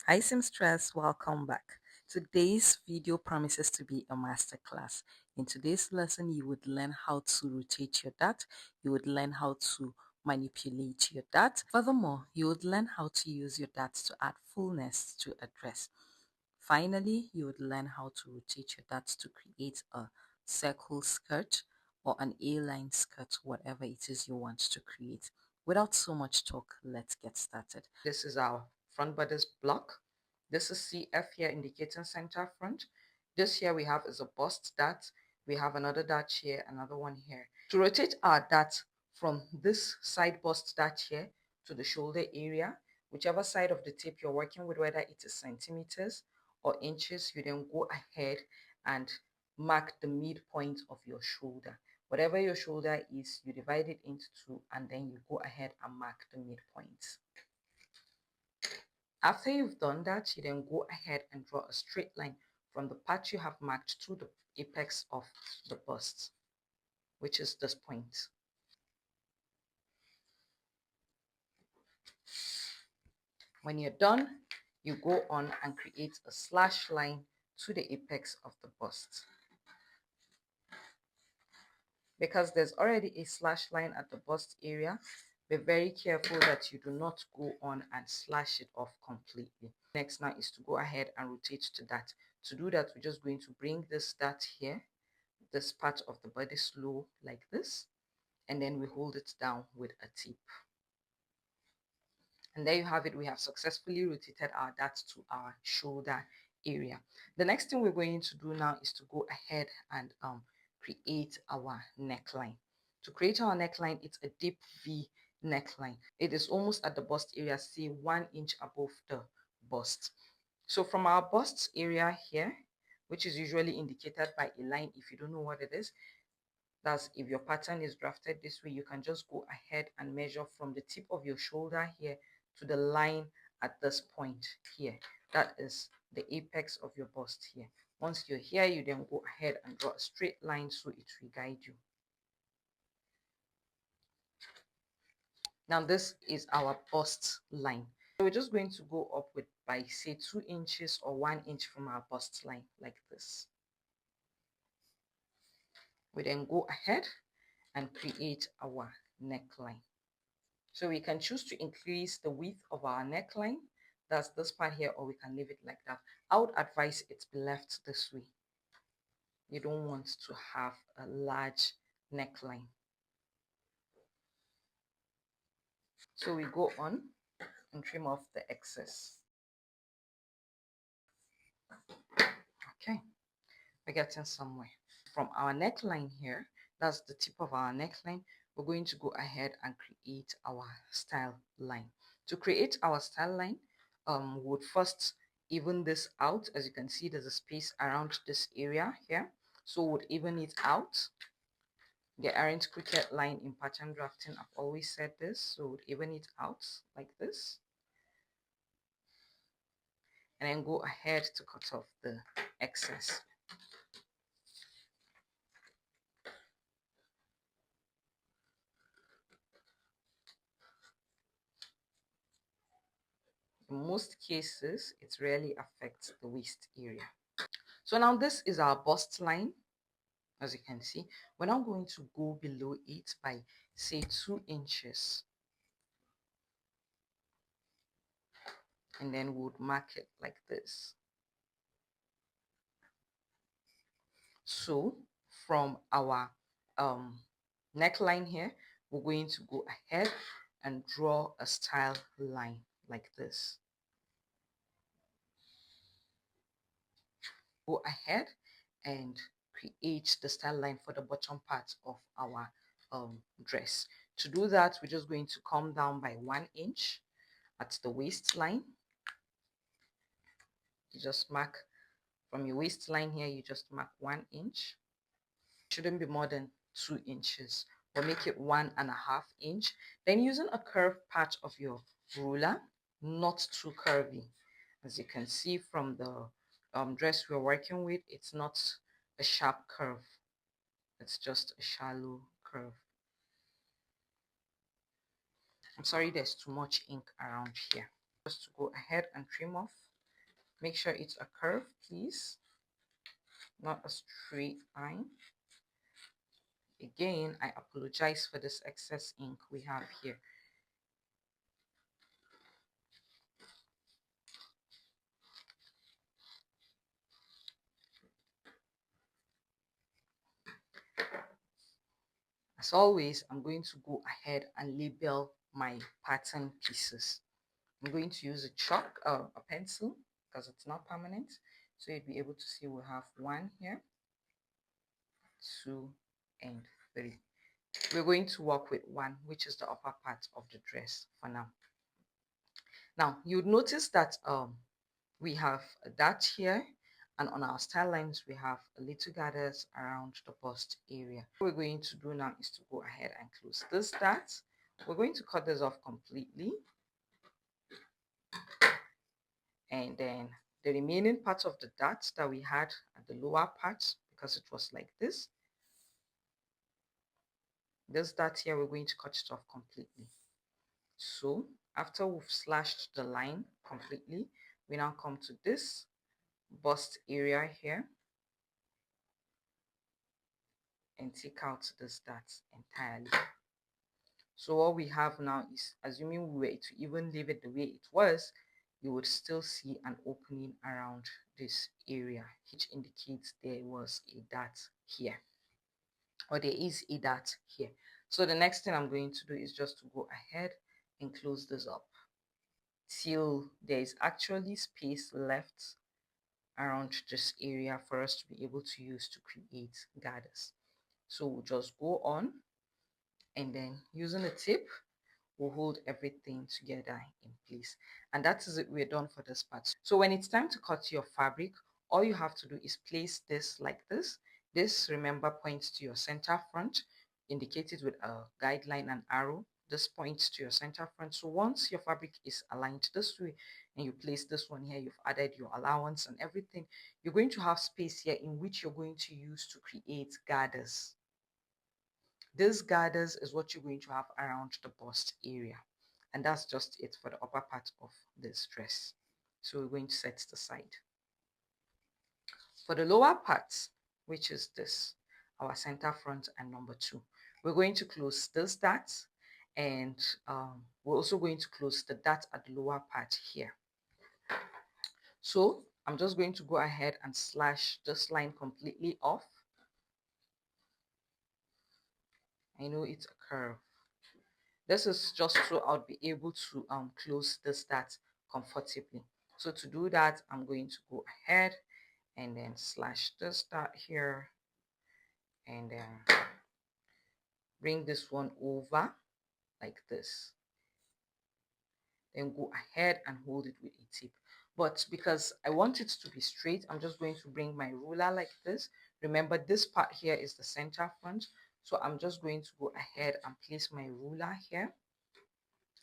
Hi seamstress, welcome back. Today's video promises to be a masterclass. In today's lesson, you would learn how to rotate your dart, you would learn how to manipulate your dart. Furthermore, you would learn how to use your dart to add fullness to a dress. Finally, you would learn how to rotate your dart to create a circle skirt or an A-line skirt, whatever it is you want to create. Without so much talk, let's get started. This is our front bodice block. This is CF here indicating center front. This here we have is a bust dart. We have another dart here, another one here. To rotate our dart from this side bust dart here to the shoulder area, whichever side of the tape you're working with, whether it is centimeters or inches, you then go ahead and mark the midpoint of your shoulder. Whatever your shoulder is, you divide it into two and then you go ahead and mark the midpoint. After you've done that, you then go ahead and draw a straight line from the part you have marked to the apex of the bust, which is this point. When you're done, you go on and create a slash line to the apex of the bust. Because there's already a slash line at the bust area, be very careful that you do not go on and slash it off completely. Next now is to go ahead and rotate to that. To do that, we're just going to bring this dart here, this part of the bodice low like this, and then we hold it down with a tip. And there you have it. We have successfully rotated our dart to our shoulder area. The next thing we're going to do now is to go ahead and create our neckline. To create our neckline, it's a deep V neckline. It is almost at the bust area, say 1 inch above the bust. So from our bust area here, which is usually indicated by a line, if you don't know what it is, that's if your pattern is drafted this way, you can just go ahead and measure from the tip of your shoulder here to the line at this point here. That is the apex of your bust here. Once you're here, you then go ahead and draw a straight line so it will guide you. Now this is our bust line. So we're just going to go up with by say 2 inches or 1 inch from our bust line like this. We then go ahead and create our neckline. So we can choose to increase the width of our neckline, that's this part here, or we can leave it like that. I would advise it be left this way. You don't want to have a large neckline. So we go on and trim off the excess. Okay, we're getting somewhere. From our neckline here, that's the tip of our neckline, we're going to go ahead and create our style line. To create our style line, we would first even this out. As you can see, there's a space around this area here, so we would even it out. There aren't crooked line in pattern drafting, I've always said this, so we'd even it out like this, and then go ahead to cut off the excess. In most cases, it rarely affects the waist area. So now this is our bust line. As you can see, we're now going to go below it by say 2 inches, and then we would mark it like this. So from our neckline here, we're going to go ahead and draw a style line like this. Go ahead and create the style line for the bottom part of our dress. To do that, we're just going to come down by 1 inch at the waistline. You just mark from your waistline here, you just mark 1 inch. Shouldn't be more than 2 inches, or make it 1.5 inch. Then using a curved part of your ruler, not too curvy. As you can see from the dress we're working with, it's not a sharp curve, it's just a shallow curve. I'm sorry, there's too much ink around here. Just to go ahead and trim off Make sure it's a curve, please, not a straight line. Again, I apologize for this excess ink we have here. As always, I'm going to go ahead and label my pattern pieces. I'm going to use a chalk, a pencil, because it's not permanent. So you'll be able to see we have 1 here, 2, and 3. We're going to work with 1, which is the upper part of the dress for now. Now, you'd notice that we have that here, and on our style lines, we have a little gathers around the bust area. What we're going to do now is to go ahead and close this dart. We're going to cut this off completely. And then the remaining part of the dart that we had at the lower part, because it was like this dart here, we're going to cut it off completely. So after we've slashed the line completely, we now come to this bust area here and take out this dart entirely. So what we have now is, assuming we were to even leave it the way it was, you would still see an opening around this area, which indicates there was a dart here, or there is a dart here. So the next thing I'm going to do is just to go ahead and close this up till there is actually space left around this area for us to be able to use to create gathers. So we'll just go on, and then using a tip, we'll hold everything together in place. And that is it, we're done for this part. So when it's time to cut your fabric, all you have to do is place this like this. This, remember, points to your center front, indicated with a guideline and arrow. This points to your center front. So once your fabric is aligned this way and you place this one here, you've added your allowance and everything, you're going to have space here in which you're going to use to create gathers. This gathers is what you're going to have around the bust area. And that's just it for the upper part of this dress. So we're going to set it aside. For the lower part, which is this, our center front and number 2, we're going to close this dart, and we're also going to close the dart at the lower part here. So I'm just going to go ahead and slash this line completely off. I know it's a curve. This is just so I'll be able to close this dart comfortably. So to do that, I'm going to go ahead and then slash this dart here, and then bring this one over like this. Then go ahead and hold it with a tip. But because I want it to be straight, I'm just going to bring my ruler like this. Remember, this part here is the center front. So I'm just going to go ahead and place my ruler here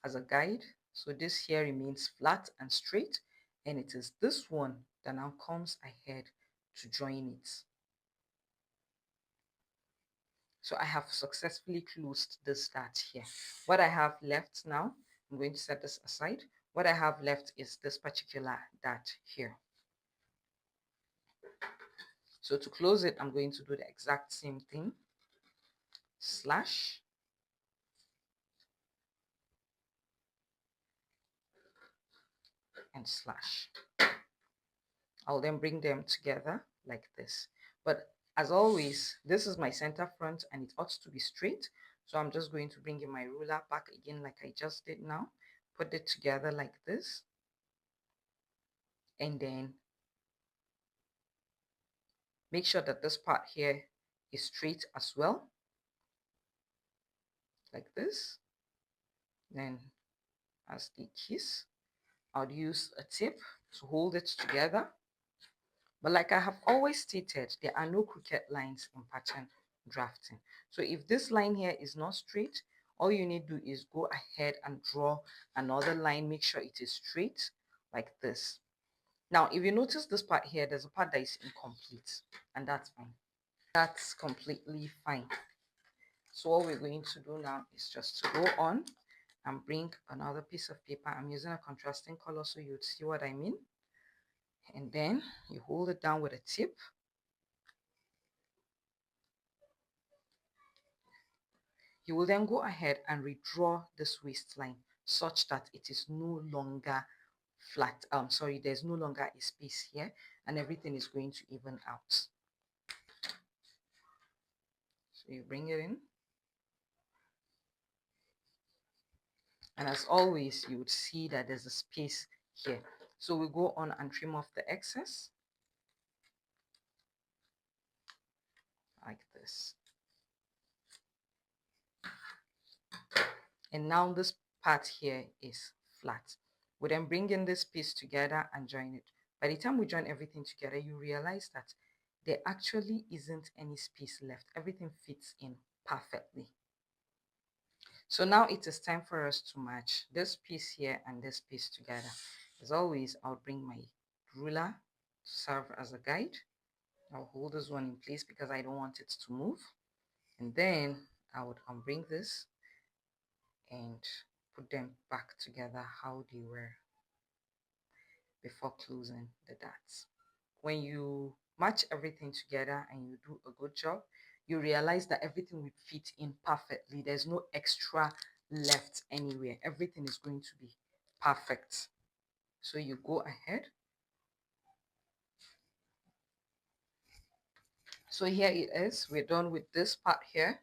as a guide. So this here remains flat and straight, and it is this one that now comes ahead to join it. So I have successfully closed this dart here. What I have left now, I'm going to set this aside. What I have left is this particular dart here. So to close it, I'm going to do the exact same thing. Slash. And slash. I'll then bring them together like this. But as always, this is my center front and it ought to be straight. So I'm just going to bring in my ruler back again like I just did now. Put it together like this. And then make sure that this part here is straight as well. Like this. Then as the kiss, I'll use a tip to hold it together. But like I have always stated, there are no crooked lines in pattern drafting. So if this line here is not straight, all you need to do is go ahead and draw another line. Make sure it is straight like this. Now, if you notice this part here, there's a part that is incomplete, and that's fine. That's completely fine. So what we're going to do now is just to go on and bring another piece of paper. I'm using a contrasting color so you'd see what I mean. And then you hold it down with a tip. You will then go ahead and redraw this waistline such that it is no longer flat. Sorry, there's no longer a space here, and everything is going to even out. So you bring it in, and as always, you would see that there's a space here. So we go on and trim off the excess like this. And now this part here is flat. We then bring in this piece together and join it. By the time we join everything together, you realize that there actually isn't any space left. Everything fits in perfectly. So now it is time for us to match this piece here and this piece together. As always, I'll bring my ruler to serve as a guide. I'll hold this one in place because I don't want it to move. And then I would bring this and put them back together how they were before closing the darts. When you match everything together and you do a good job, you realize that everything will fit in perfectly. There's no extra left anywhere. Everything is going to be perfect. So you go ahead. So here it is. We're done with this part here.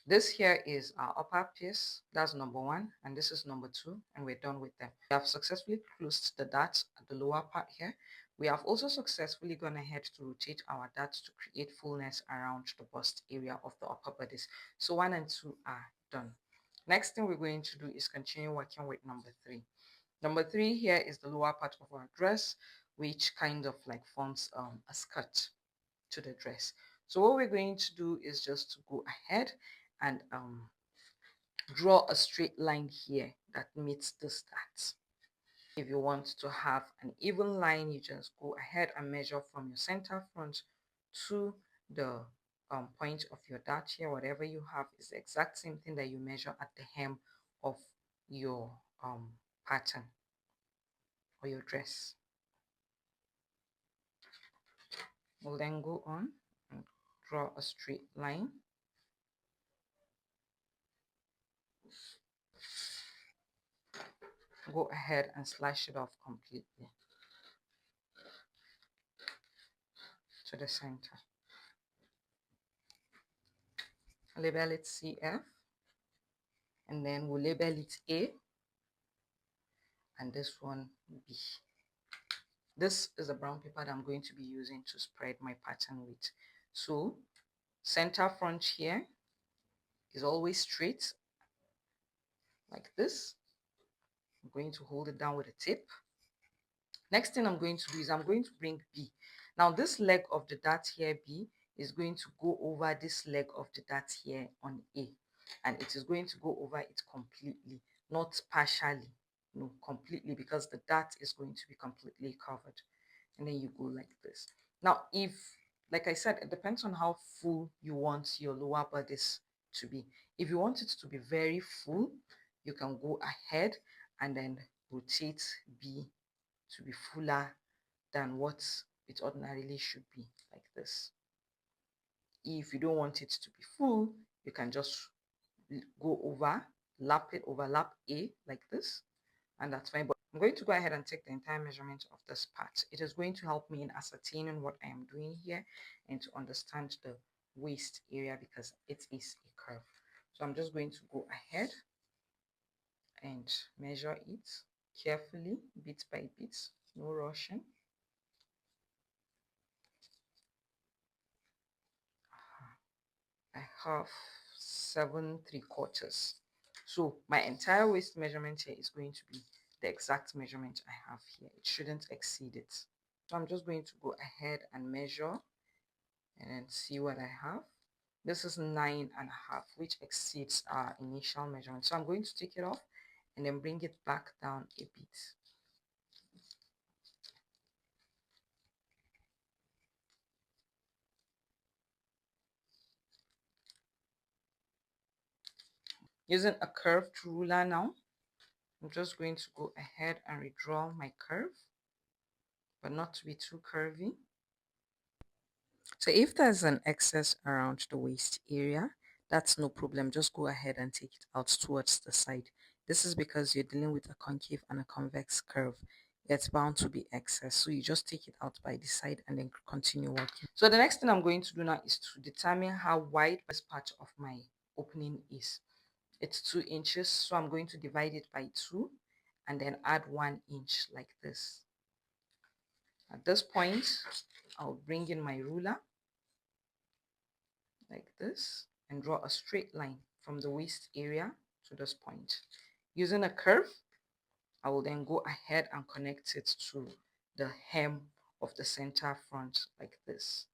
This here is our upper piece. That's number one, and this is number two, and we're done with them. We have successfully closed the darts at the lower part here. We have also successfully gone ahead to rotate our darts to create fullness around the bust area of the upper bodice. So one and two are done. Next thing we're going to do is continue working with number three. Number three here is the lower part of our dress, which kind of like forms a skirt to the dress. So what we're going to do is just to go ahead and draw a straight line here that meets the start. If you want to have an even line, you just go ahead and measure from your center front to the point of your dart here. Whatever you have is the exact same thing that you measure at the hem of your pattern or your dress. We'll then go on and draw a straight line. Go ahead and slash it off completely to the center. Label it CF, and then we'll label it A, and this one B. This is a brown paper that I'm going to be using to spread my pattern with. So center front here is always straight like this. I'm going to hold it down with a tip. Next thing I'm going to do is I'm going to bring B. Now this leg of the dart here, B, is going to go over this leg of the dart here on A. And it is going to go over it completely, not partially, no, completely, because the dart is going to be completely covered. And then you go like this. Now, if, like I said, it depends on how full you want your lower bodice to be. If you want it to be very full, you can go ahead and then rotate B to be fuller than what it ordinarily should be, like this. If you don't want it to be full, you can just go over, overlap A like this, and that's fine. But I'm going to go ahead and take the entire measurement of this part. It is going to help me in ascertaining what I am doing here and to understand the waist area because it is a curve. So I'm just going to go ahead and measure it carefully, bit by bit, no rushing. I have 7 3/4. So my entire waist measurement here is going to be the exact measurement I have here. It shouldn't exceed it. So I'm just going to go ahead and measure and then see what I have. This is 9.5, which exceeds our initial measurement. So I'm going to take it off and then bring it back down a bit. Using a curved ruler now, I'm just going to go ahead and redraw my curve. but not to be too curvy. So if there's an excess around the waist area, that's no problem. Just go ahead and take it out towards the side. This is because you're dealing with a concave and a convex curve. It's bound to be excess. So you just take it out by the side and then continue working. So the next thing I'm going to do now is to determine how wide this part of my opening is. It's 2 inches. So I'm going to divide it by 2 and then add 1 inch like this. At this point, I'll bring in my ruler like this and draw a straight line from the waist area to this point. Using a curve, I will then go ahead and connect it to the hem of the center front like this.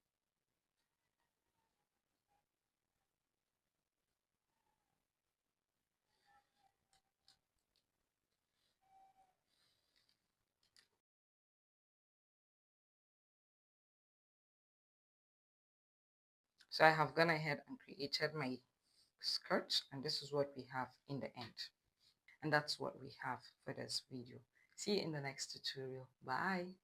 So I have gone ahead and created my skirt, and this is what we have in the end. And that's what we have for this video. See you in the next tutorial. Bye.